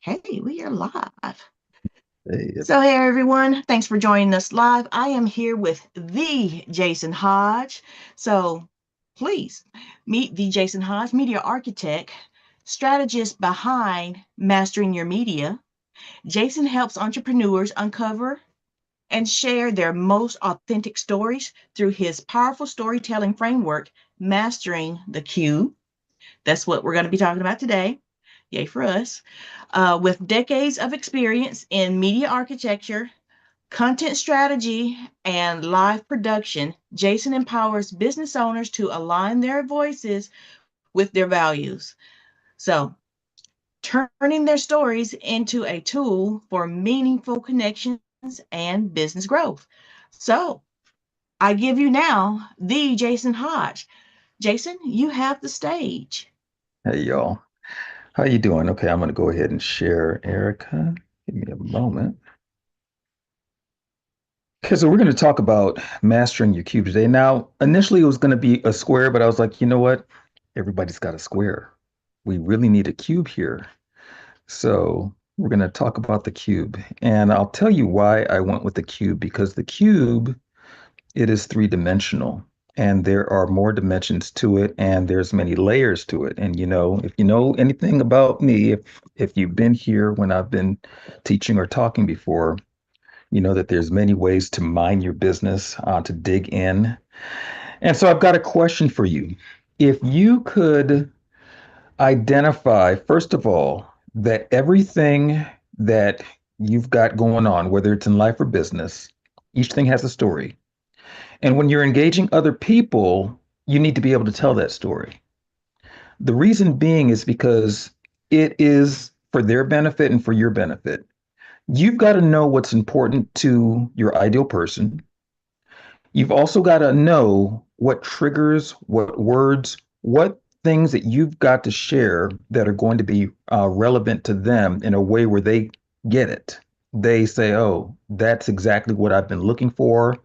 Okay, we are live. Hey, Hey everyone, thanks for joining us live. I am here with the Jason Hodge. So please meet the Jason Hodge, media architect, strategist behind mastering your media. Jason helps entrepreneurs uncover and share their most authentic stories through his powerful storytelling framework, Mastering the Cube. That's what we're going to be talking about today. Yay for us. With decades of experience in media architecture, content strategy, and live production, Jason empowers business owners to align their voices with their values. So, turning their stories into a tool for meaningful connections and business growth. So, I give you now the Jason Hodge. Jason, you have the stage. hey, y'all. How you doing? Okay, I'm gonna go ahead and share Erica. Give me a moment. Okay, so we're gonna talk about mastering your cube today. Now, initially it was gonna be a square, but I was like, you know what? Everybody's got a square. We really need a cube here. So we're gonna talk about the cube. And I'll tell you why I went with the cube, because the cube, it is three-dimensional. And there are more dimensions to it, and there's many layers to it. And if you know anything about me, if you've been here when I've been teaching or talking before, you know that there's many ways to mine your business, to dig in. And so I've got a question for you. If you could identify, first of all, that everything that you've got going on, whether it's in life or business, each thing has a story. And when you're engaging other people, you need to be able to tell that story. The reason being is because it is for their benefit and for your benefit. You've got to know what's important to your ideal person. You've also got to know what triggers, what words, what things that you've got to share that are going to be relevant to them in a way where they get it. They say, oh, that's exactly what I've been looking for.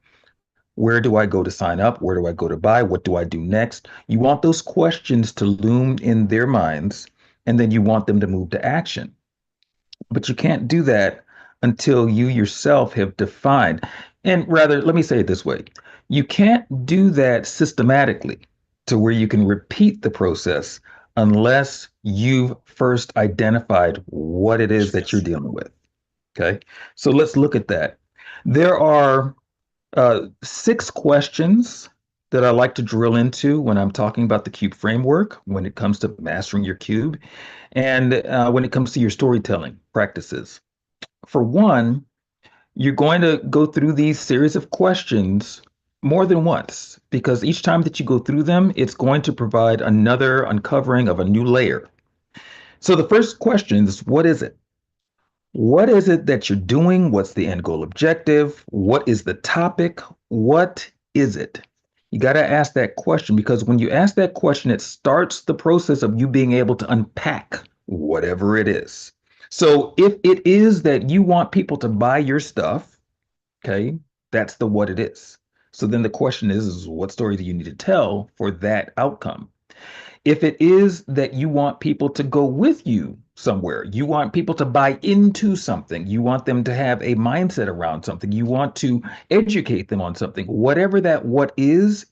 Where do I go to sign up? Where do I go to buy? What do I do next? You want those questions to loom in their minds, and then you want them to move to action. But you can't do that until you yourself have defined. And rather, let me say it this way, you can't do that systematically to where you can repeat the process unless you've first identified what it is that you're dealing with. Okay. So let's look at that. There are six questions that I like to drill into when I'm talking about the cube framework, when it comes to mastering your cube, and when it comes to your storytelling practices. For one, you're going to go through these series of questions more than once because each time that you go through them, it's going to provide another uncovering of a new layer. So the first question is, what is it? What is it that you're doing? What's the end goal objective? What is the topic? What is it? You got to ask that question because when you ask that question, it starts the process of you being able to unpack whatever it is. So if it is that you want people to buy your stuff, okay, that's the what it is. So then the question is what story do you need to tell for that outcome? If it is that you want people to go with you somewhere, you want people to buy into something, you want them to have a mindset around something, you want to educate them on something, whatever that what is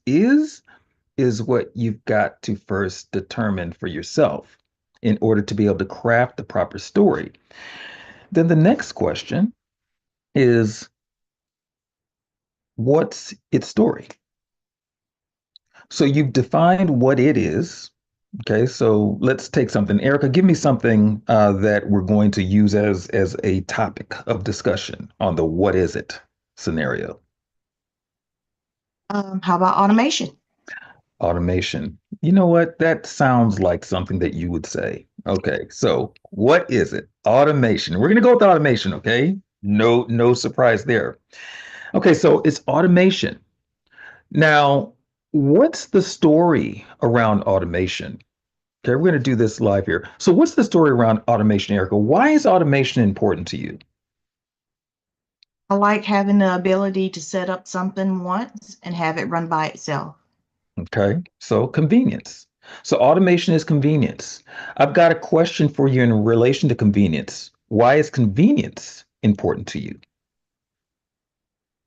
what you've got to first determine for yourself in order to be able to craft the proper story. Then the next question is, what's its story? So you've defined what it is. Okay, so let's take something. Erica, give me something that we're going to use as a topic of discussion on the what is it scenario. How about automation? Automation. You know what? That sounds like something that you would say. Okay, so what is it? Automation. We're gonna go with automation, okay? No surprise there. Okay, so it's automation. Now, what's the story around automation? Okay, we're going to do this live here. So, what's the story around automation, Erica? Why is automation important to you? I like having the ability to set up something once and have it run by itself. Okay, so convenience. So automation is convenience. I've got a question for you in relation to convenience. Why is convenience important to you?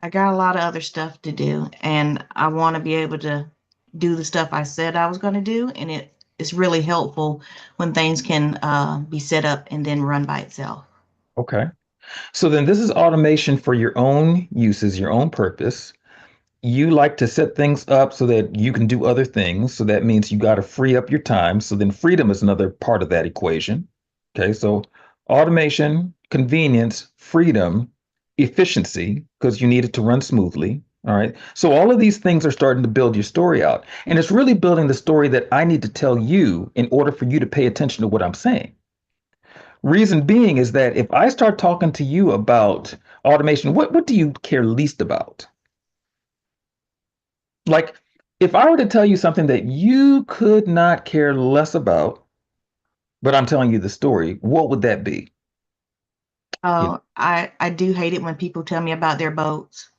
I got a lot of other stuff to do, and I want to be able to do the stuff I said I was going to do. And it is really helpful when things can be set up and then run by itself. Okay. So then this is automation for your own uses, your own purpose. You like to set things up so that you can do other things. So that means you got to free up your time. So then freedom is another part of that equation. Okay. So automation, convenience, freedom, efficiency, because you need it to run smoothly. All right. So all of these things are starting to build your story out. And it's really building the story that I need to tell you in order for you to pay attention to what I'm saying. Reason being is that if I start talking to you about automation, what do you care least about? Like, if I were to tell you something that you could not care less about, but I'm telling you the story, what would that be? You Oh, I do hate it when people tell me about their boats.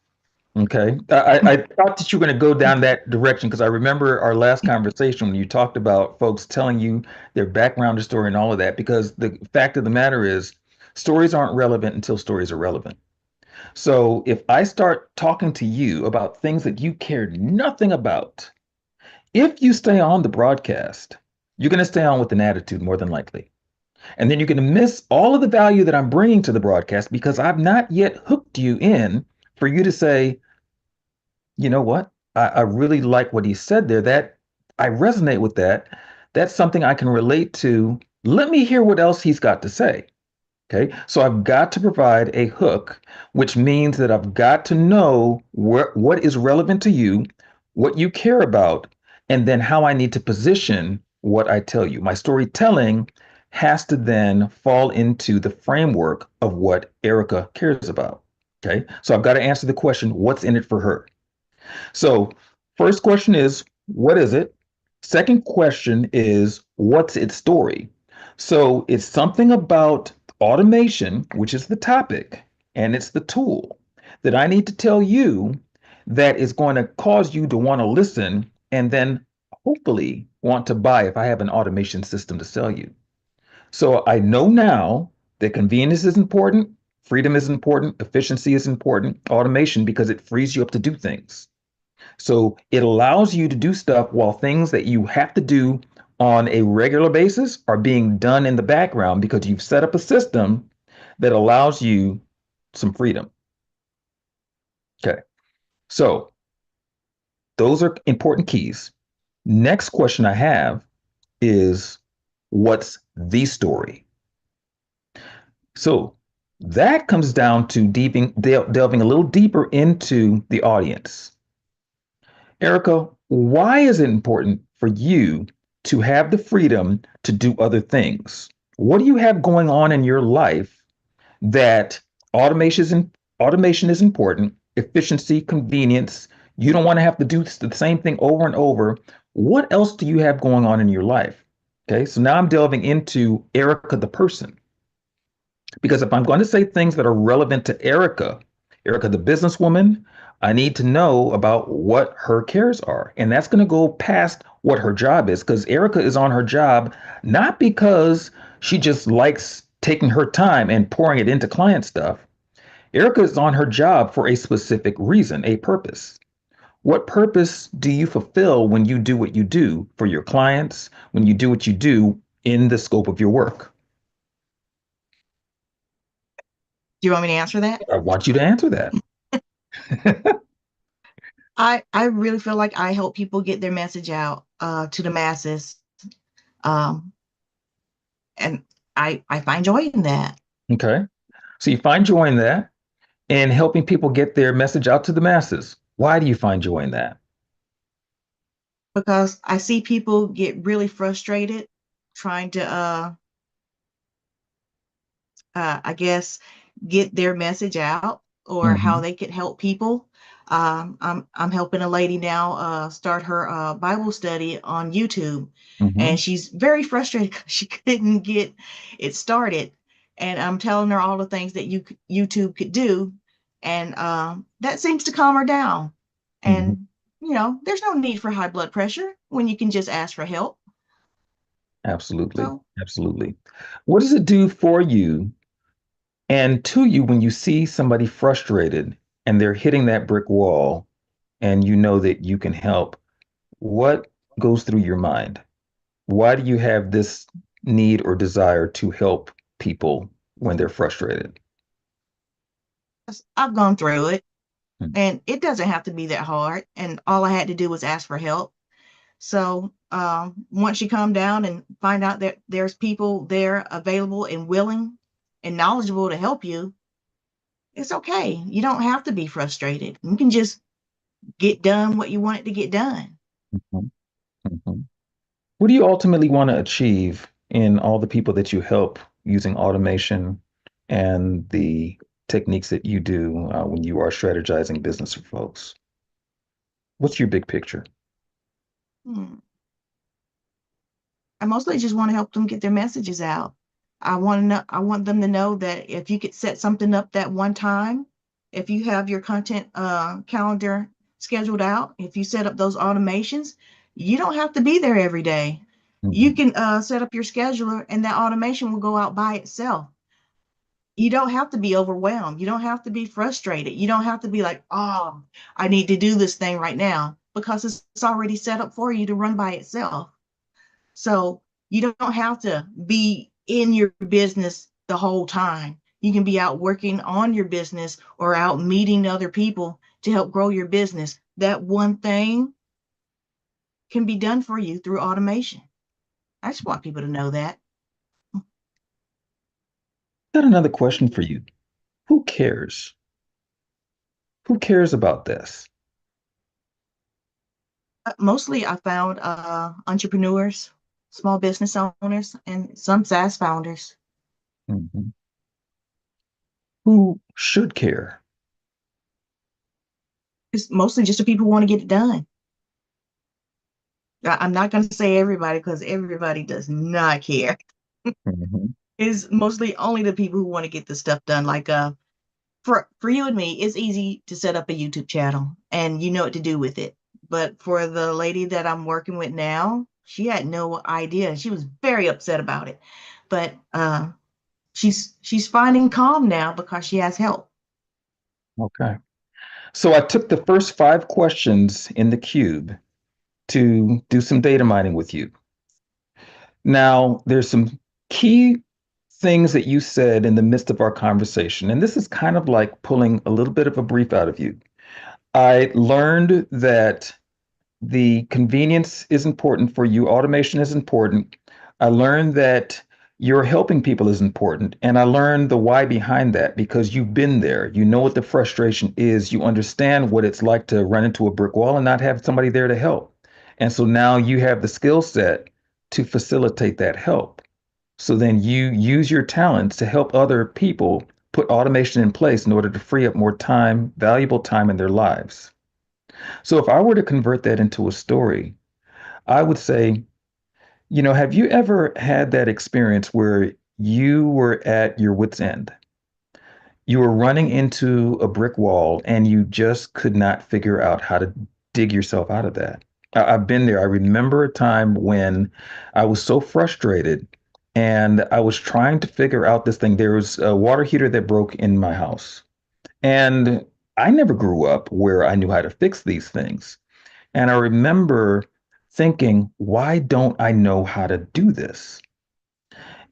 okay. I thought that you were going to go down that direction because I remember our last conversation when you talked about folks telling you their background story and all of that. Because the fact of the matter is, stories aren't relevant until stories are relevant. So if I start talking to you about things that you cared nothing about, if you stay on the broadcast, you're going to stay on with an attitude more than likely. And then you're going to miss all of the value that I'm bringing to the broadcast because I've not yet hooked you in for you to say, you know what? I really like what he said there. That I resonate with that. That's something I can relate to. Let me hear what else he's got to say. Okay. So I've got to provide a hook, which means that I've got to know what is relevant to you, what you care about, and then how I need to position what I tell you. My storytelling has to then fall into the framework of what Erica cares about. Okay. So I've got to answer the question, what's in it for her? So, first question is, what is it? Second question is, what's its story? So, it's something about automation, which is the topic, and it's the tool that I need to tell you that is going to cause you to want to listen and then hopefully want to buy if I have an automation system to sell you. So, I know now that convenience is important, freedom is important, efficiency is important, automation because it frees you up to do things. So it allows you to do stuff while things that you have to do on a regular basis are being done in the background because you've set up a system that allows you some freedom. Okay. So those are important keys. Next question I have is what's the story? So that comes down to delving a little deeper into the audience. Erica, why is it important for you to have the freedom to do other things? What do you have going on in your life that automation is, automation is important, efficiency, convenience? You don't want to have to do the same thing over and over. What else do you have going on in your life? Okay, so now I'm delving into Erica the person. Because if I'm going to say things that are relevant to Erica, Erica, the businesswoman, I need to know about what her cares are. And that's going to go past what her job is because Erica is on her job not because she just likes taking her time and pouring it into client stuff. Erica is on her job for a specific reason, a purpose. What purpose do you fulfill when you do what you do for your clients, when you do what you do in the scope of your work? Do you want me to answer that? I want you to answer that. I really feel like I help people get their message out to the masses, um, and I find joy in that Okay. So you find joy in that and helping people get their message out to the masses. Why do you find joy in that? because I see people get really frustrated trying to I guess, get their message out or how Hmm. they could help people. I'm helping a lady now start her Bible study on YouTube, and Hmm. she's very frustrated because she couldn't get it started. And I'm telling her all the things that YouTube could do, and that seems to calm her down. Hmm. And there's no need for high blood pressure when you can just ask for help. Absolutely. So Absolutely. What does it do for you and to you when you see somebody frustrated and they're hitting that brick wall and you know that you can help? What goes through your mind? Why do you have this need or desire to help people when they're frustrated? I've gone through it, Mm, and it doesn't have to be that hard. And all I had to do was ask for help. So once you calm down and find out that there's people there available and willing and knowledgeable to help you, it's okay. You don't have to be frustrated. You can just get done what you wanted to get done. mhm, mhm. What do you ultimately want to achieve in all the people that you help using automation and the techniques that you do when you are strategizing business for folks? What's your big picture? Hmm. I mostly just want to help them get their messages out. I want them to know that if you could set something up that one time, if you have your content calendar scheduled out, if you set up those automations, you don't have to be there every day. You Mhm, can set up your scheduler and that automation will go out by itself. You don't have to be overwhelmed. You don't have to be frustrated. You don't have to be like, oh, I need to do this thing right now because it's already set up for you to run by itself. So you don't have to be in your business the whole time. You can be out working on your business or out meeting other people to help grow your business. That one thing can be done for you through automation. I just want people to know that. Got another question for you. Who cares? Who cares about this? Mostly I found entrepreneurs, small business owners, and some SaaS founders. Mhm. Who should care? It's mostly just the people who want to get it done. I'm not going to say everybody because everybody does not care. Mhm. It's mostly only the people who want to get the stuff done. Like for you and me, it's easy to set up a YouTube channel and you know what to do with it. But for the lady that I'm working with now, she had no idea. She was very upset about it. But she's finding calm now because she has help. Okay. So I took the first 5 questions in the cube to do some data mining with you. Now, there's some key things that you said in the midst of our conversation, and this is kind of like pulling a little bit of a brief out of you. I learned that the convenience is important for you, automation is important. I learned that you're helping people is important. And I learned the why behind that because you've been there. You know what the frustration is. You understand what it's like to run into a brick wall and not have somebody there to help. And so now you have the skill set to facilitate that help. So then you use your talents to help other people put automation in place in order to free up more time, valuable time in their lives. So if I were to convert that into a story, I would say, have you ever had that experience where you were at your wit's end? You were running into a brick wall and you just could not figure out how to dig yourself out of that. I've been there. I remember a time when I was so frustrated and I was trying to figure out this thing. There was a water heater that broke in my house. And I never grew up where I knew how to fix these things. And I remember thinking, why don't I know how to do this?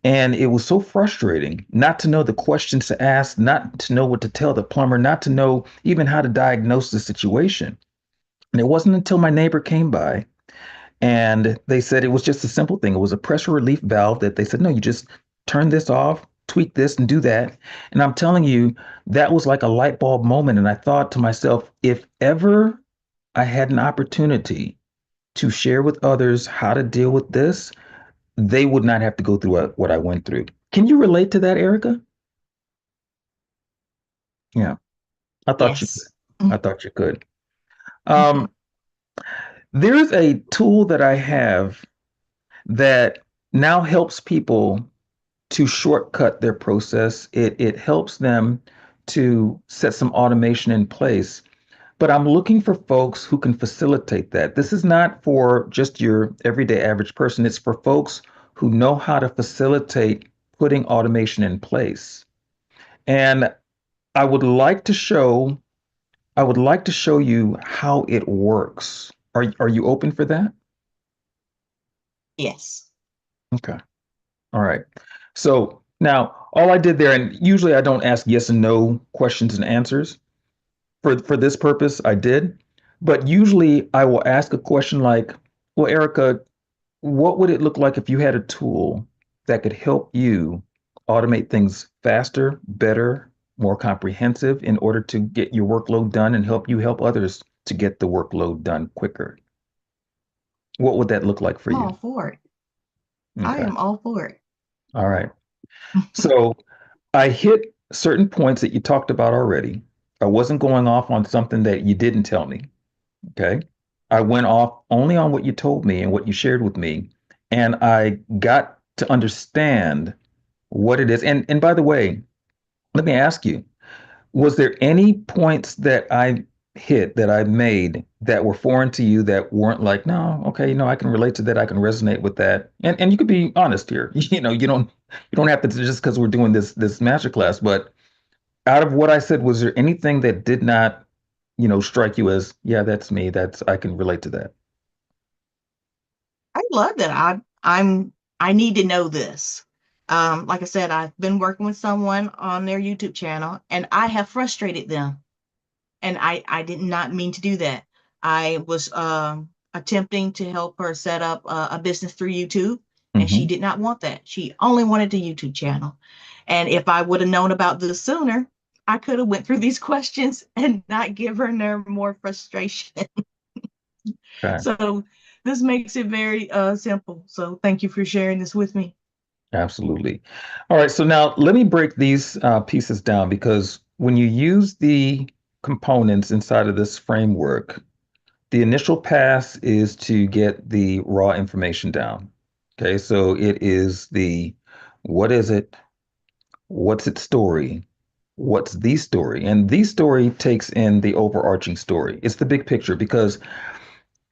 And it was so frustrating not to know the questions to ask, not to know what to tell the plumber, not to know even how to diagnose the situation. And it wasn't until my neighbor came by and they said it was just a simple thing. It was a pressure relief valve that they said, no, you just turn this off, tweak this, and do that. And I'm telling you, that was like a light bulb moment. And I thought to myself, if ever I had an opportunity to share with others how to deal with this, they would not have to go through what I went through. Can you relate to that, Erica? Yeah, I thought you could. Yes. I thought you could. Mhm. Um, there's a tool that I have that now helps people to shortcut their process. It helps them to set some automation in place. But I'm looking for folks who can facilitate that. This is not for just your everyday average person. It's for folks who know how to facilitate putting automation in place. And I would like to show I would like to show you how it works. Are you open for that? Yes. Okay. All right. So now all I did there, and usually I don't ask yes and no questions and answers. For this purpose, I did. But usually I will ask a question like, well, Erica, what would it look like if you had a tool that could help you automate things faster, better, more comprehensive in order to get your workload done and help you help others to get the workload done quicker? What would that look like for I'm you? all for it. I Okay. am all for it. All right. So I hit certain points that you talked about already. I wasn't going off on something that you didn't tell me. Okay. I went off only on what you told me and what you shared with me. And I got to understand what it is. And by the way, let me ask you, was there any points that I hit that I made that were foreign to you that weren't like, no, okay, I can relate to that, I can resonate with that. And you could be honest here. You don't have to just because we're doing this masterclass, but out of what I said, was there anything that did not, strike you as, yeah, that's me, that's I can relate to that? I love that. I need to know this. Like I said, I've been working with someone on their YouTube channel, and I have frustrated them. And I did not mean to do that. I was attempting to help her set up a business through YouTube, and she Hmm. did not want that. She only wanted a YouTube channel. And if I would have known about this sooner, I could have went through these questions and not give her no more frustration. Okay. So this makes it very simple. So thank you for sharing this with me. Absolutely. All right. So now let me break these pieces down because when you use the components inside of this framework, the initial pass is to get the raw information down. Okay. So it is the what is it? What's its story? What's the story? And the story takes in the overarching story. It's the big picture because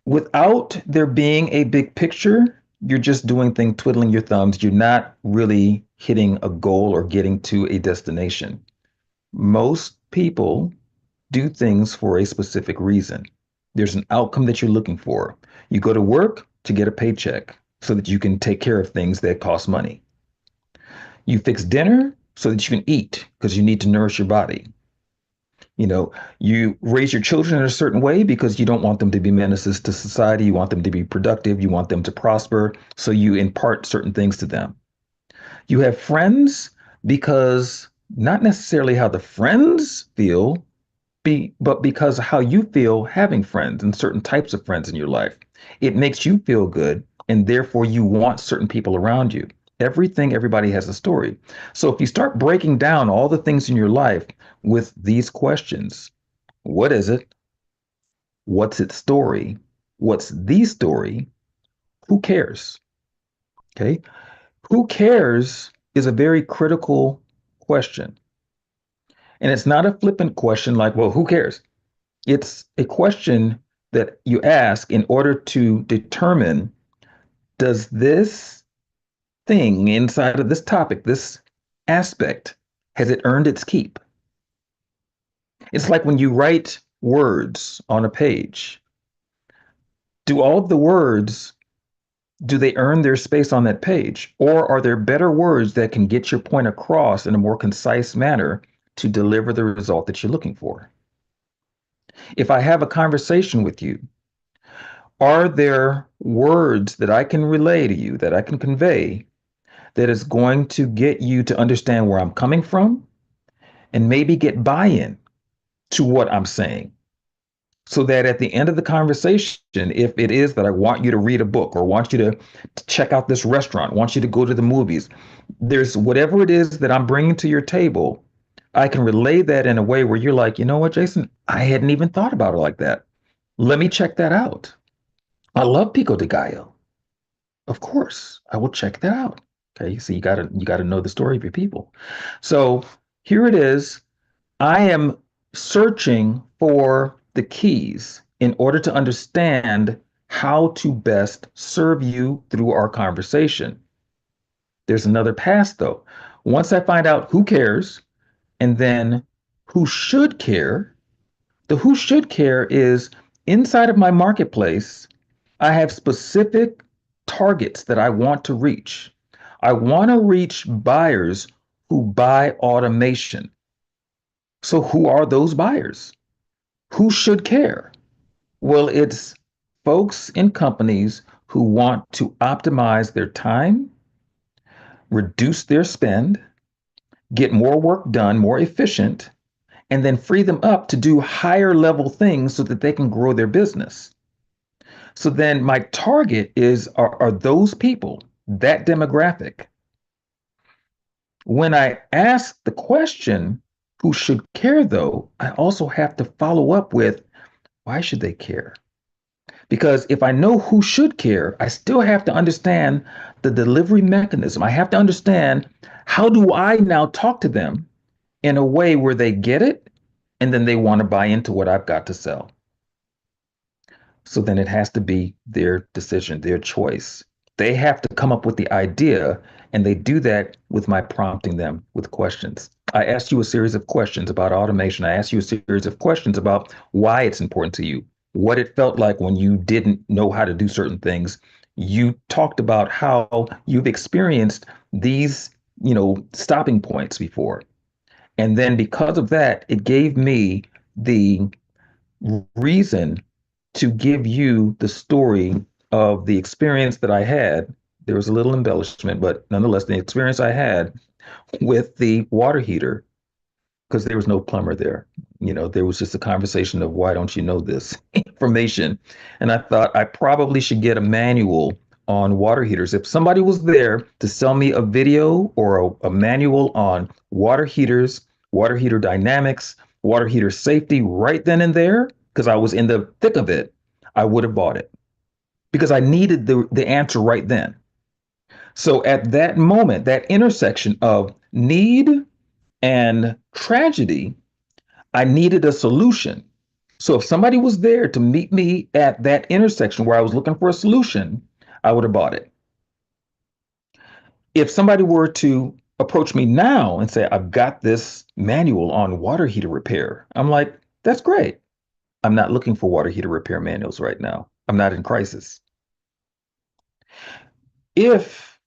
without there being a big picture, you're just doing things, twiddling your thumbs. You're not really hitting a goal or getting to a destination. Most people do things for a specific reason. There's an outcome that you're looking for. You go to work to get a paycheck so that you can take care of things that cost money. You fix dinner so that you can eat because you need to nourish your body. You know, you raise your children in a certain way because you don't want them to be menaces to society. You want them to be productive. You want them to prosper. So you impart certain things to them. You have friends because not necessarily how the friends feel, but because how you feel having friends and certain types of friends in your life. It makes you feel good, and therefore you want certain people around you. Everybody has a story. So if you start breaking down all the things in your life with these questions, what is it? What's its story? What's the story? Who cares? Okay. Who cares is a very critical question. And it's not a flippant question like, well, who cares? It's a question that you ask in order to determine, does this thing inside of this topic, this aspect, has it earned its keep? It's like when you write words on a page. Do all of the words, do they earn their space on that page? Or are there better words that can get your point across in a more concise manner to deliver the result that you're looking for? If I have a conversation with you, are there words that I can relay to you, that I can convey, that is going to get you to understand where I'm coming from and maybe get buy in to what I'm saying? So that at the end of the conversation, if it is that I want you to read a book or want you to check out this restaurant, want you to go to the movies, there's whatever it is that I'm bringing to your table, I can relay that in a way where you're like, you know what, Jason, I hadn't even thought about it like that. Let me check that out. I love pico de gallo. Of course, I will check that out. Okay, so you gotta know the story of your people. So here it is. I am searching for the keys in order to understand how to best serve you through our conversation. There's another pass though. Once I find out who cares and then who should care, the who should care is inside of my marketplace. I have specific targets that I want to reach. I want to reach buyers who buy automation. So, who are those buyers? Who should care? Well, it's folks in companies who want to optimize their time, reduce their spend, get more work done, more efficient, and then free them up to do higher level things so that they can grow their business. So then my target are those people, that demographic. When I ask the question, who should care though, I also have to follow up with why should they care? Because if I know who should care, I still have to understand the delivery mechanism. I have to understand how do I now talk to them in a way where they get it and then they want to buy into what I've got to sell. So then it has to be their decision, their choice. They have to come up with the idea, and they do that with my prompting them with questions. I asked you a series of questions about automation. I asked you a series of questions about why it's important to you, what it felt like when you didn't know how to do certain things. You talked about how you've experienced these, stopping points before. And then because of that, it gave me the reason to give you the story of the experience that I had. There was a little embellishment, but nonetheless, the experience I had with the water heater, because there was no plumber there. There was just a conversation of why don't you know this information? And I thought I probably should get a manual on water heaters. If somebody was there to sell me a video or a manual on water heaters, water heater dynamics, water heater safety right then and there, because I was in the thick of it, I would have bought it because I needed the answer right then. So at that moment, that intersection of need and tragedy, I needed a solution. So if somebody was there to meet me at that intersection where I was looking for a solution, I would have bought it. If somebody were to approach me now and say, I've got this manual on water heater repair, I'm like, that's great. I'm not looking for water heater repair manuals right now. I'm not in crisis. If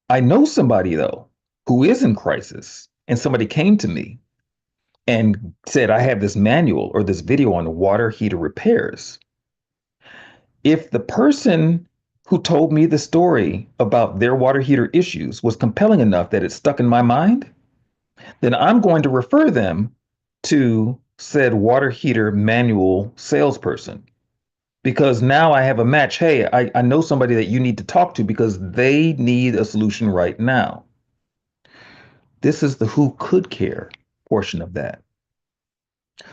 I know somebody, though, who is in crisis and somebody came to me and said, I have this manual or this video on water heater repairs, if the person who told me the story about their water heater issues was compelling enough that it stuck in my mind, then I'm going to refer them to said water heater manual salesperson. Because now I have a match. Hey, I know somebody that you need to talk to because they need a solution right now. This is the who could care portion of that.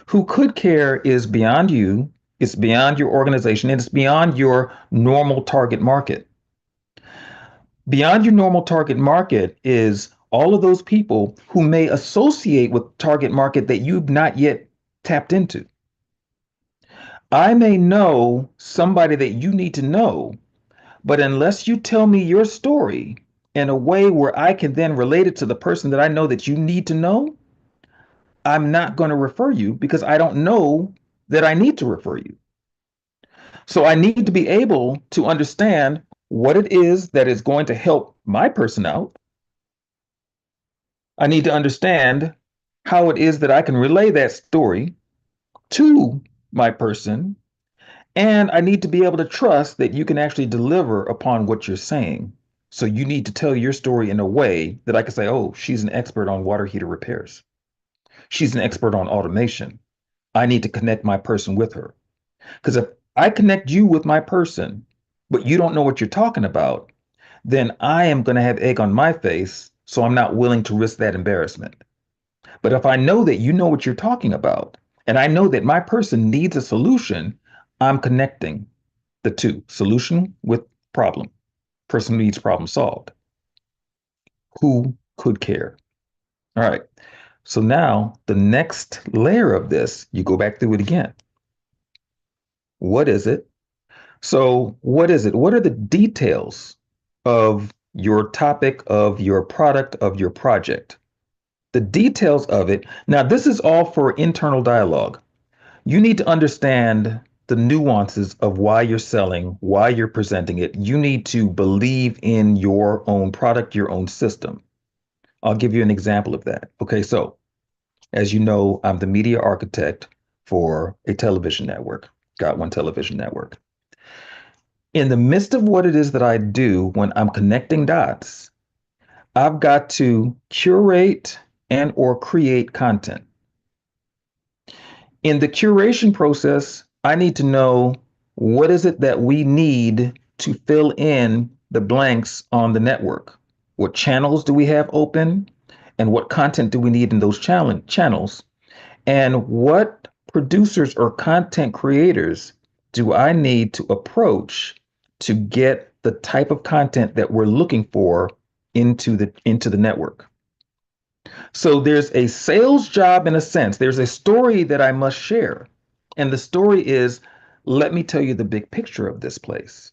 Who could care is beyond you, it's beyond your organization, and it's beyond your normal target market. Beyond your normal target market is all of those people who may associate with target market that you've not yet tapped into. I may know somebody that you need to know, but unless you tell me your story in a way where I can then relate it to the person that I know that you need to know, I'm not going to refer you because I don't know that I need to refer you. So I need to be able to understand what it is that is going to help my person out. I need to understand how it is that I can relay that story to my person. And I need to be able to trust that you can actually deliver upon what you're saying. So you need to tell your story in a way that I can say, oh, she's an expert on water heater repairs. She's an expert on automation. I need to connect my person with her. Because if I connect you with my person, but you don't know what you're talking about, then I am going to have egg on my face. So I'm not willing to risk that embarrassment. But if I know that you know what you're talking about, and I know that my person needs a solution, I'm connecting the two solution with problem. Person needs problem solved. Who could care? All right. So now the next layer of this, you go back through it again. What is it? So, what is it? What are the details of your topic of your product of your project, the details of it. Now, this is all for internal dialogue. You need to understand the nuances of why you're selling, why you're presenting it. You need to believe in your own product, your own system. I'll give you an example of that. Okay, so as you know, I'm the media architect for a television network, Got One Television Network. In the midst of what it is that I do when I'm connecting dots, I've got to curate and or create content. In the curation process, I need to know what is it that we need to fill in the blanks on the network. What channels do we have open? And what content do we need in those channels? And what producers or content creators do I need to approach to get the type of content that we're looking for into the network? So there's a sales job in a sense. There's a story that I must share. And the story is, let me tell you the big picture of this place.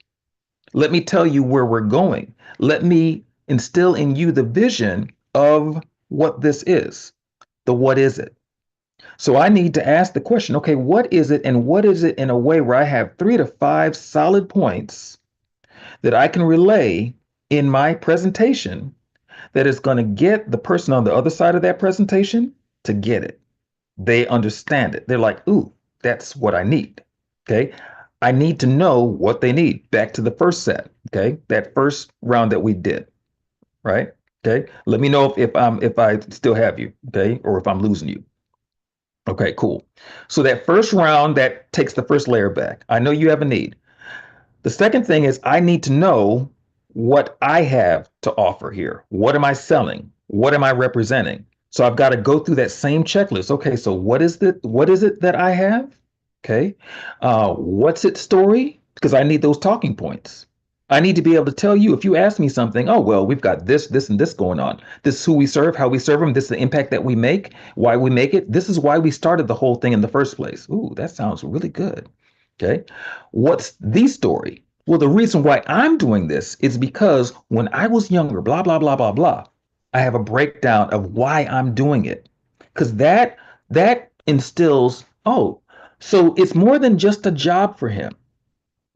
Let me tell you where we're going. Let me instill in you the vision of what this is. The what is it? So I need to ask the question, okay, what is it? And what is it in a way where I have 3 to 5 solid points that I can relay in my presentation that is going to get the person on the other side of that presentation to get it. They understand it. They're like, ooh, that's what I need. Okay. I need to know what they need. Back to the first set. Okay. That first round that we did. Right. Okay. Let me know if I still have you. Okay. Or if I'm losing you. Okay, cool. So that first round that takes the first layer back. I know you have a need. The second thing is I need to know what I have to offer here. What am I selling? What am I representing? So I've got to go through that same checklist. Okay, so what is it that I have? Okay. What's its story? Because I need those talking points. I need to be able to tell you if you ask me something, oh, well, we've got this, and this going on. This is who we serve, how we serve them. This is the impact that we make, why we make it. This is why we started the whole thing in the first place. Ooh, that sounds really good. Okay. What's the story? Well, the reason why I'm doing this is because when I was younger, blah, blah, blah, blah, blah, I have a breakdown of why I'm doing it. Because that instills, oh, so it's more than just a job for him.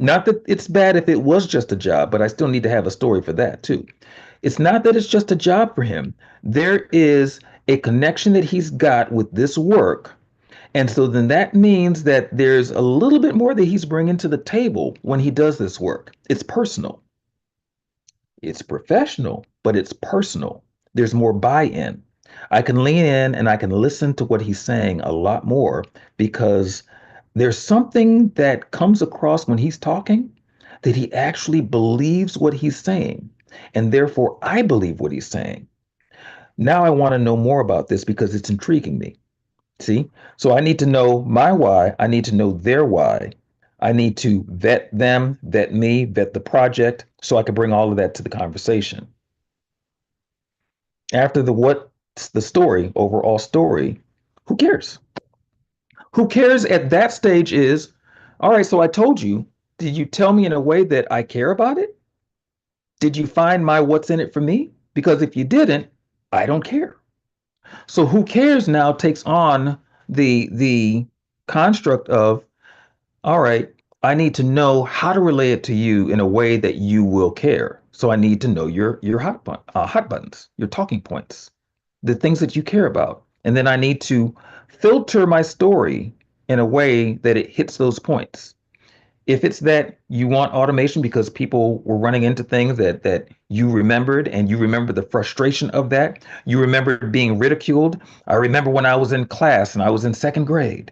Not that it's bad if it was just a job, but I still need to have a story for that too. It's not that it's just a job for him. There is a connection that he's got with this work. And so then that means that there's a little bit more that he's bringing to the table when he does this work. It's personal, it's professional, but it's personal. There's more buy in. I can lean in and I can listen to what he's saying a lot more because there's something that comes across when he's talking that he actually believes what he's saying. And therefore, I believe what he's saying. Now I want to know more about this because it's intriguing me. See? So I need to know my why. I need to know their why. I need to vet them, vet me, vet the project so I can bring all of that to the conversation. After the what's the story, overall story, who cares? Who cares at that stage is, all right, so I told you, did you tell me in a way that I care about it? Did you find my what's in it for me? Because if you didn't, I don't care. So who cares now takes on the construct of, all right, I need to know how to relay it to you in a way that you will care. So I need to know your hot buttons, your talking points, the things that you care about. And then I need to filter my story in a way that it hits those points. If it's that you want automation because people were running into things that you remembered and you remember the frustration of that, you remember being ridiculed. I remember when I was in class and I was in second grade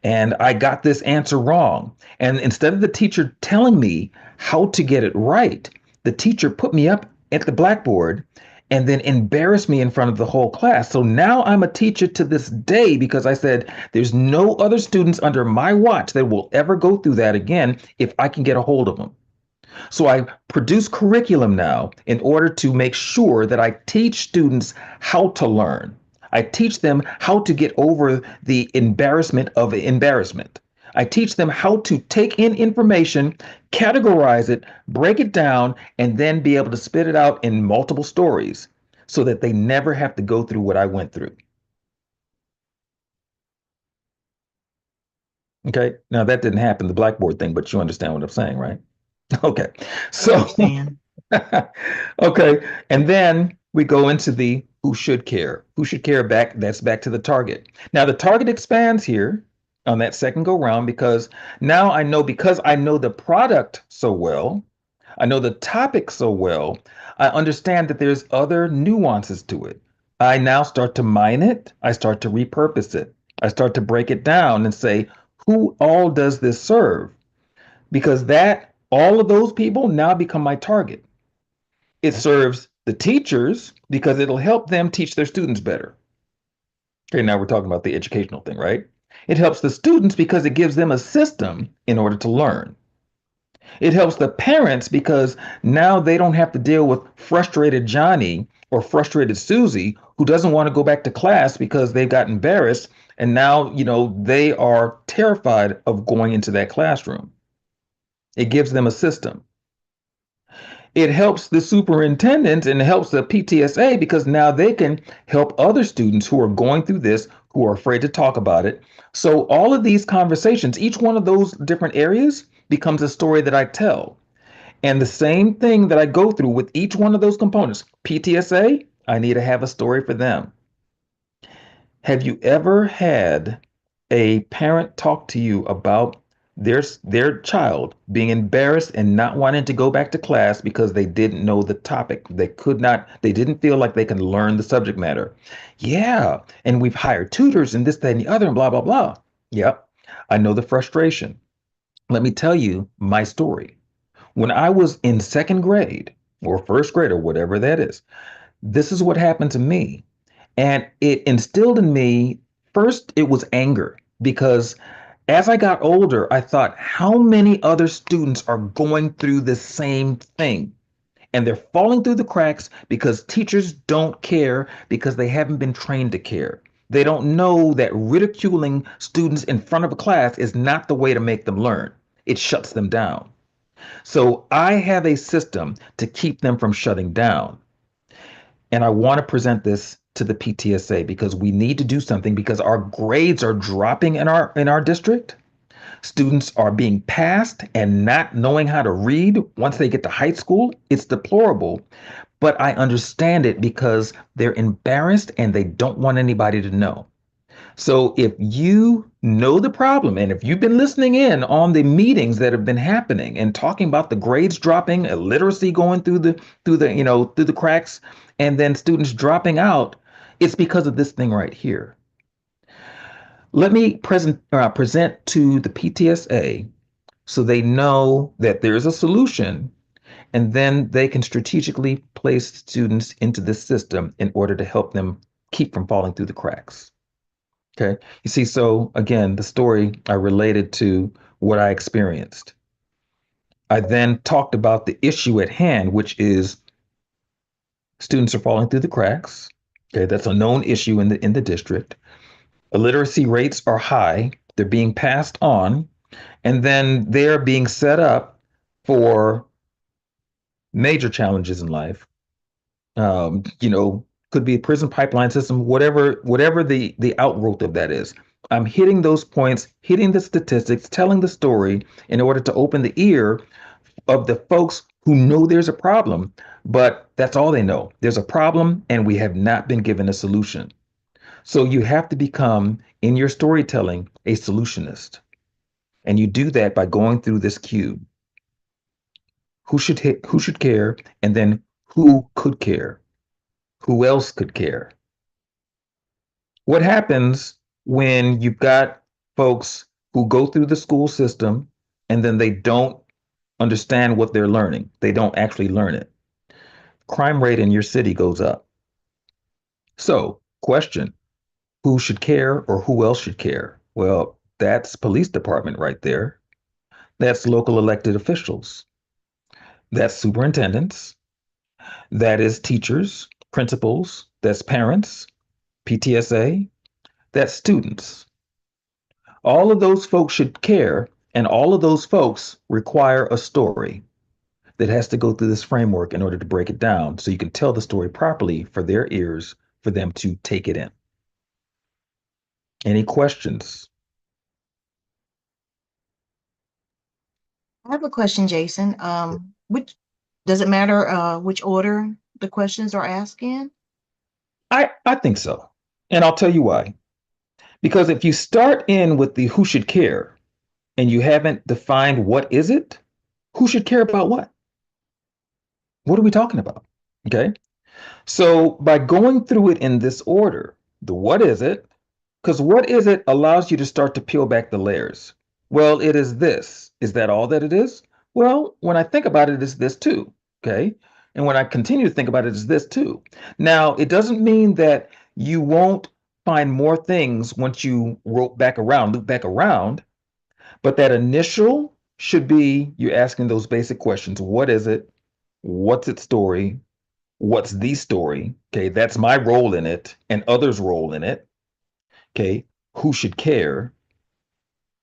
and I got this answer wrong. And instead of the teacher telling me how to get it right, the teacher put me up at the blackboard and then embarrassed me in front of the whole class. So now I'm a teacher to this day because I said there's no other students under my watch that will ever go through that again if I can get a hold of them. So I produce curriculum now in order to make sure that I teach students how to learn. I teach them how to get over the embarrassment of embarrassment. I teach them how to take in information, categorize it, break it down, and then be able to spit it out in multiple stories so that they never have to go through what I went through. Okay. Now that didn't happen, the blackboard thing, but you understand what I'm saying, right? Okay. I So, understand. okay. And then we go into the who should care. Who should care back? That's back to the target. Now, the target expands here on that second go round because now I know because I know the product so well, I know the topic so well, I understand that there's other nuances to it. I now start to mine it, I start to repurpose it, I start to break it down and say, who all does this serve? Because that all of those people now become my target. It serves the teachers because it'll help them teach their students better. Okay, now we're talking about the educational thing, right? It helps the students because it gives them a system in order to learn. It helps the parents because now they don't have to deal with frustrated Johnny or frustrated Susie who doesn't want to go back to class because they got embarrassed and now, they are terrified of going into that classroom. It gives them a system. It helps the superintendent and helps the PTSA because now they can help other students who are going through this, who are afraid to talk about it. So, all of these conversations, each one of those different areas becomes a story that I tell. And the same thing that I go through with each one of those components PTSA, I need to have a story for them. Have you ever had a parent talk to you about their child being embarrassed and not wanting to go back to class because they didn't know the topic? They didn't feel like they can learn the subject matter. Yeah, and we've hired tutors and this, that, and the other, and blah, blah, blah. Yep, I know the frustration. Let me tell you my story. When I was in second grade or first grade or whatever that is, this is what happened to me. And it instilled in me, first, it was anger because as I got older, I thought, how many other students are going through the same thing? And they're falling through the cracks because teachers don't care because they haven't been trained to care. They don't know that ridiculing students in front of a class is not the way to make them learn. It shuts them down. So I have a system to keep them from shutting down. And I want to present this to the PTSA because we need to do something because our grades are dropping in our district. Students are being passed and not knowing how to read once they get to high school. It's deplorable, but I understand it because they're embarrassed and they don't want anybody to know. So if you know the problem and if you've been listening in on the meetings that have been happening and talking about the grades dropping, illiteracy going through the cracks, and then students dropping out, it's because of this thing right here. Let me present to the PTSA so they know that there's a solution and then they can strategically place students into this system in order to help them keep from falling through the cracks. Okay. You see, so again, the story I related to what I experienced. I then talked about the issue at hand, which is students are falling through the cracks. Okay, that's a known issue in the district. Illiteracy rates are high. They're being passed on, and then they're being set up for major challenges in life. Could be a prison pipeline system, whatever the outgrowth of that is. I'm hitting those points, hitting the statistics, telling the story in order to open the ear of the folks who know there's a problem, but that's all they know. There's a problem and we have not been given a solution. So you have to become in your storytelling a solutionist. And you do that by going through this cube. Who should care and then who could care? Who else could care? What happens when you've got folks who go through the school system and then they don't understand what they're learning? They don't actually learn it. Crime rate in your city goes up. So, question, who should care or who else should care? Well, that's police department right there. That's local elected officials. That's superintendents. That is teachers, principals. That's parents, PTSA. That's students. All of those folks should care, and all of those folks require a story that has to go through this framework in order to break it down so you can tell the story properly for their ears for them to take it in. Any questions? I have a question, Jason. Which does it matter which order the questions are asked in? I think so. And I'll tell you why. Because if you start in with the who should care and you haven't defined what is it, who should care about what? What are we talking about? Okay. So by going through it in this order, the what is it, because what is it allows you to start to peel back the layers. Well, it is this. Is that all that it is? Well, when I think about it, it's this too. Okay. And when I continue to think about it, it's this too. Now, it doesn't mean that you won't find more things once you loop back around, but that initial should be you asking those basic questions. What is it? What's its story? What's the story? Okay, that's my role in it and others' role in it. Okay, who should care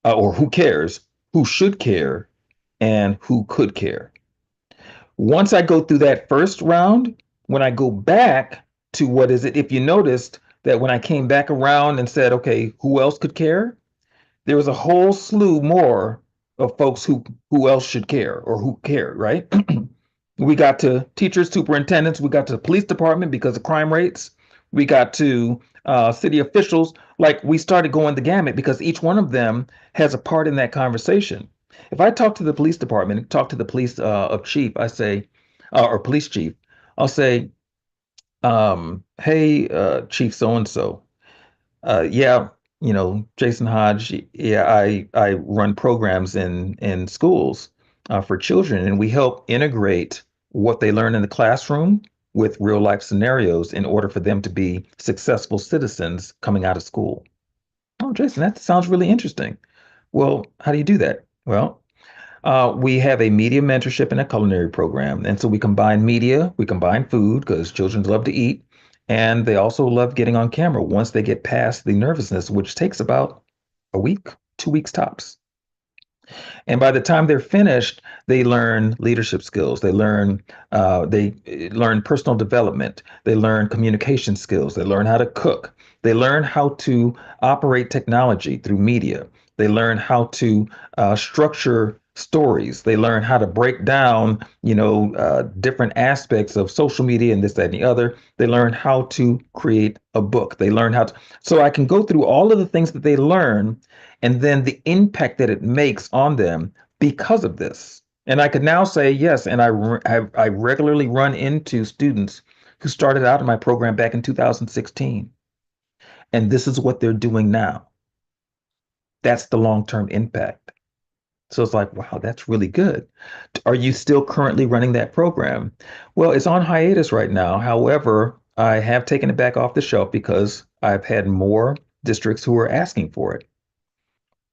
or who cares? Who should care and who could care? Once I go through that first round, when I go back to what is it, if you noticed that when I came back around and said, okay, who else could care? There was a whole slew more of folks who else should care or who cared, right? We got to teachers, superintendents, we got to the police department because of crime rates, we got to city officials. Like we started going the gamut because each one of them has a part in that conversation. If I talk to the police department, talk to the police of chief, I say, or police chief, I'll say, hey, Chief so and so, yeah, Jason Hodge. Yeah, I run programs in schools for children, and we help integrate what they learn in the classroom with real life scenarios in order for them to be successful citizens coming out of school. Oh, Jason, that sounds really interesting. Well, how do you do that? Well, we have a media mentorship and a culinary program. And so we combine media, we combine food because children love to eat. And they also love getting on camera once they get past the nervousness, which takes about a week, 2 weeks tops. And by the time they're finished, they learn leadership skills. They learn personal development. They learn communication skills. They learn how to cook. They learn how to operate technology through media. They learn how to structure stories. They learn how to break down, different aspects of social media and this, that, and the other. They learn how to create a book. They learn how to. So I can go through all of the things that they learn and then the impact that it makes on them because of this. And I could now say yes, and I regularly run into students who started out in my program back in 2016, and this is what they're doing now. That's the long-term impact. So it's like, wow, that's really good. Are you still currently running that program? Well, it's on hiatus right now. However, I have taken it back off the shelf because I've had more districts who are asking for it.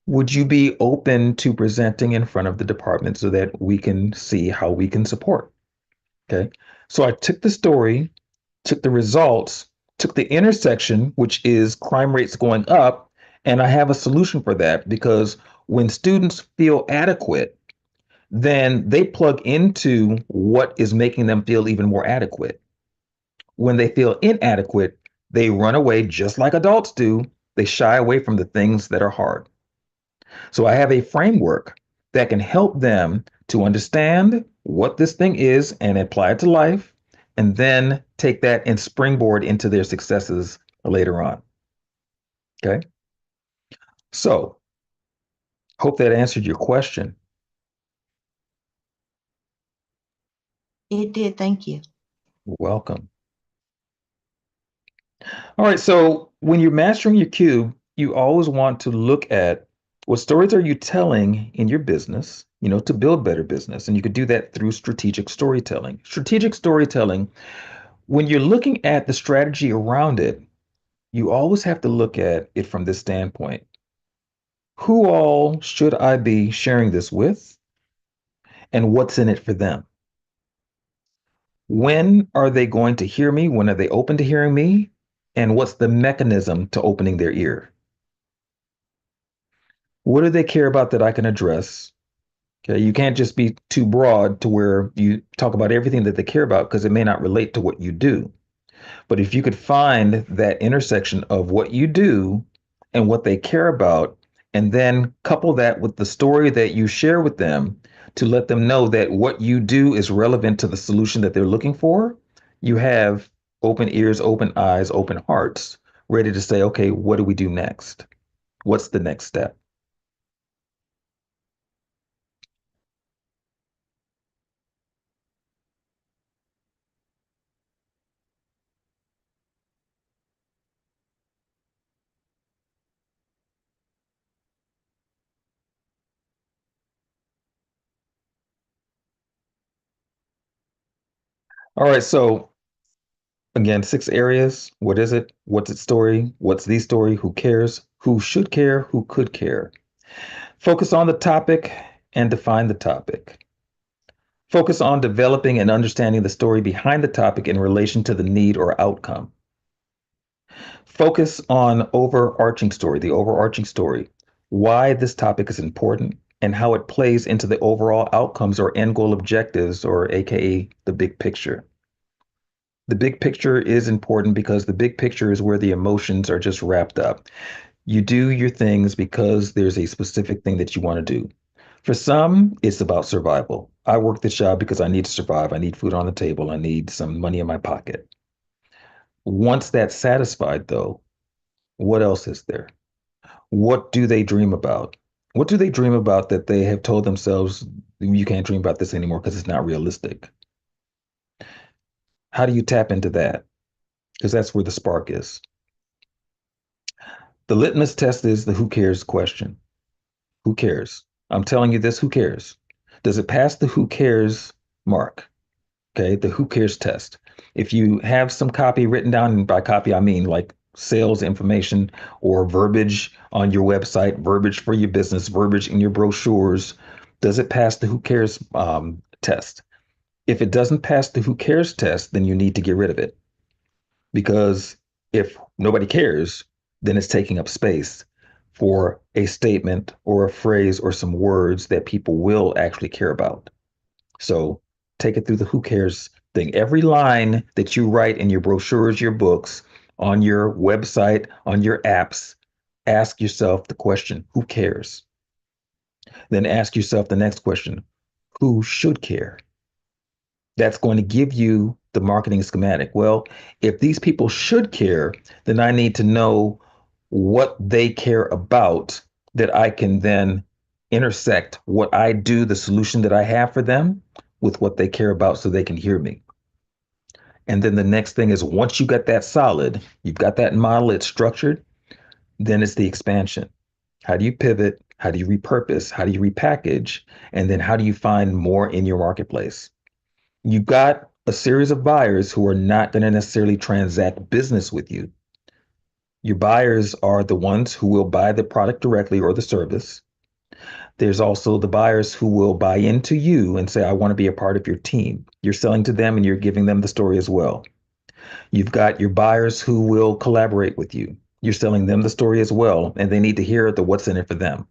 Would you be open to presenting in front of the department so that we can see how we can support? Okay. So I took the story, took the results, took the intersection, which is crime rates going up, and I have a solution for that because when students feel adequate, then they plug into what is making them feel even more adequate. When they feel inadequate, they run away just like adults do. They shy away from the things that are hard. So I have a framework that can help them to understand what this thing is and apply it to life, and then take that and springboard into their successes later on. Okay. So hope that answered your question. It did. Thank you. Welcome. All right. So when you're mastering your cube, you always want to look at what stories are you telling in your business, to build better business. And you could do that through strategic storytelling. Strategic storytelling, when you're looking at the strategy around it, you always have to look at it from this standpoint. Who all should I be sharing this with, and what's in it for them? When are they going to hear me? When are they open to hearing me? And what's the mechanism to opening their ear? What do they care about that I can address? Okay, you can't just be too broad to where you talk about everything that they care about because it may not relate to what you do. But if you could find that intersection of what you do and what they care about, and then couple that with the story that you share with them to let them know that what you do is relevant to the solution that they're looking for, you have open ears, open eyes, open hearts, ready to say, okay, what do we do next? What's the next step? All right, so again, 6 areas. What is it? What's its story? What's the story? Who cares? Who should care? Who could care? Focus on the topic and define the topic. Focus on developing and understanding the story behind the topic in relation to the need or outcome. Focus on the overarching story, why this topic is important and how it plays into the overall outcomes or end goal objectives, or AKA the big picture. The big picture is important because the big picture is where the emotions are just wrapped up. You do your things because there's a specific thing that you want to do. For some, it's about survival. I work this job because I need to survive. I need food on the table. I need some money in my pocket. Once that's satisfied, though, what else is there? What do they dream about? What do they dream about that they have told themselves, you can't dream about this anymore because it's not realistic? How do you tap into that? Because that's where the spark is. The litmus test is the who cares question. Who cares? I'm telling you this, who cares? Does it pass the who cares mark? Okay, the who cares test. If you have some copy written down, and by copy I mean like sales information or verbiage on your website, verbiage for your business, verbiage in your brochures, does it pass the who cares test? If it doesn't pass the who cares test, then you need to get rid of it, because if nobody cares, then it's taking up space for a statement or a phrase or some words that people will actually care about. So take it through the who cares thing. Every line that you write in your brochures, your books, on your website, on your apps, ask yourself the question, who cares? Then ask yourself the next question, who should care? That's going to give you the marketing schematic. Well, if these people should care, then I need to know what they care about, that I can then intersect what I do, the solution that I have for them, with what they care about so they can hear me. And then the next thing is, once you got that solid, you've got that model, it's structured, then it's the expansion. How do you pivot? How do you repurpose? How do you repackage? And then how do you find more in your marketplace? You've got a series of buyers who are not going to necessarily transact business with you. Your buyers are the ones who will buy the product directly or the service. There's also the buyers who will buy into you and say, I want to be a part of your team. You're selling to them and you're giving them the story as well. You've got your buyers who will collaborate with you. You're selling them the story as well, and they need to hear the what's in it for them.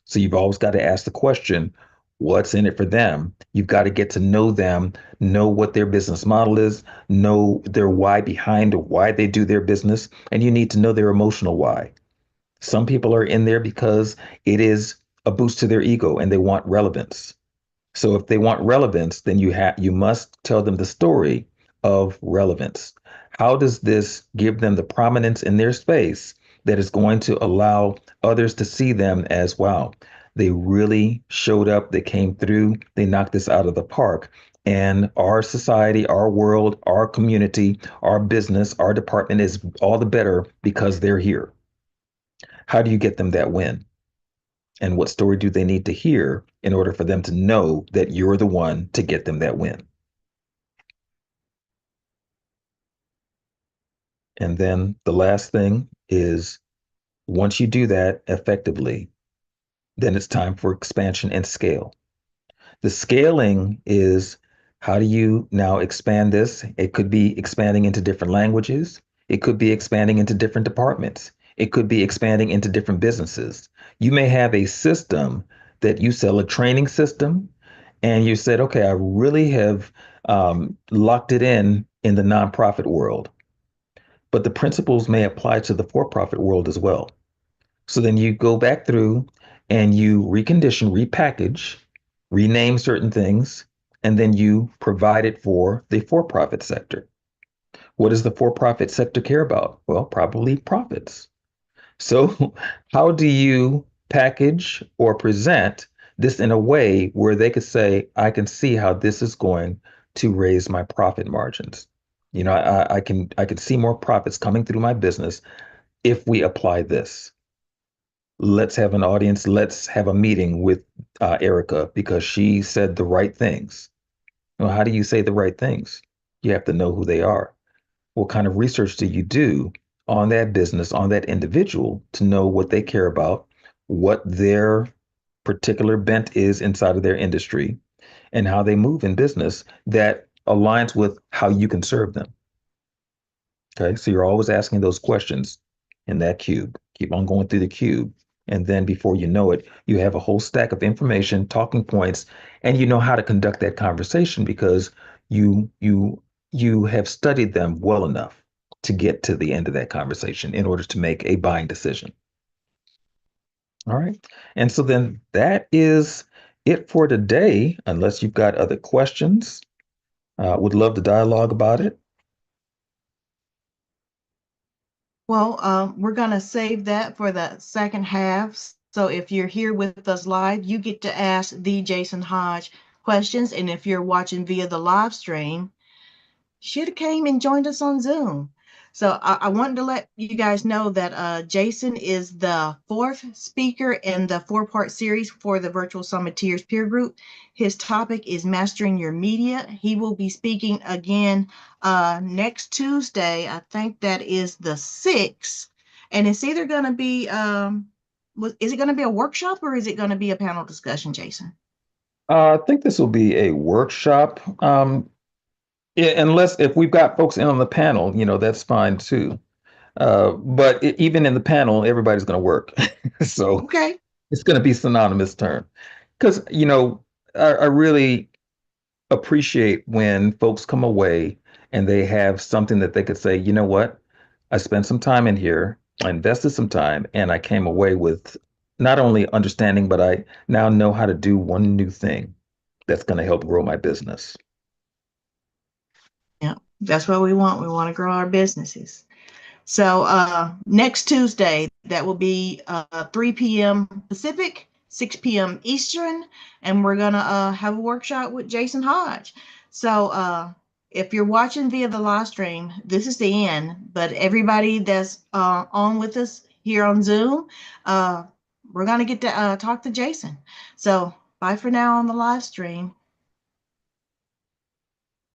So you've always got to ask the question, what's in it for them? You've got to get to know them, know what their business model is, know their why behind why they do their business, and you need to know their emotional why. Some people are in there because it is a boost to their ego and they want relevance. So if they want relevance, then you must tell them the story of relevance. How does this give them the prominence in their space that is going to allow others to see them as, wow, they really showed up, they came through, they knocked this out of the park. And our society, our world, our community, our business, our department is all the better because they're here. How do you get them that win? And what story do they need to hear in order for them to know that you're the one to get them that win? And then the last thing is, once you do that effectively, then it's time for expansion and scale. The scaling is, how do you now expand this? It could be expanding into different languages. It could be expanding into different departments. It could be expanding into different businesses. You may have a system that you sell, a training system, and you said, okay, I really have locked it in the nonprofit world, but the principles may apply to the for-profit world as well. So then you go back through and you recondition, repackage, rename certain things, and then you provide it for the for-profit sector. What does the for-profit sector care about? Well, probably profits. So, how do you package or present this in a way where they could say, I can see how this is going to raise my profit margins? I can see more profits coming through my business if we apply this. Let's have an audience. Let's have a meeting with Erica because she said the right things. Well, how do you say the right things? You have to know who they are. What kind of research do you do on that business, on that individual to know what they care about, what their particular bent is inside of their industry, and how they move in business that aligns with how you can serve them? Okay, so you're always asking those questions in that cube. Keep on going through the cube. And then before you know it, you have a whole stack of information, talking points, and you know how to conduct that conversation because you you you have studied them well enough to get to the end of that conversation in order to make a buying decision. All right. And so then that is it for today, unless you've got other questions. Would love to dialogue about it. Well, we're going to save that for the second half. So if you're here with us live, you get to ask the Jason Hodge questions. And if you're watching via the live stream, should have came and joined us on Zoom. So I wanted to let you guys know that Jason is the fourth speaker in the four-part series for the Virtual Summiteers peer group. His topic is mastering your media. He will be speaking again next Tuesday. I think that is the 6th. And it's either going to be, is it going to be a workshop or is it going to be a panel discussion, Jason? I think this will be a workshop. Yeah, unless if we've got folks in on the panel, that's fine too. But even in the panel, everybody's going to work. So Okay. it's going to be synonymous term. Because, I really appreciate when folks come away and they have something that they could say, you know what? I spent some time in here, I invested some time, and I came away with not only understanding, but I now know how to do one new thing that's going to help grow my business. Yeah, that's what we want. We want to grow our businesses. So next Tuesday, that will be 3 p.m. Pacific, 6 p.m. Eastern, and we're gonna have a workshop with Jason Hodge. So if you're watching via the live stream, this is the end. But everybody that's on with us here on Zoom, uh, we're gonna get to talk to Jason. So bye for now on the live stream.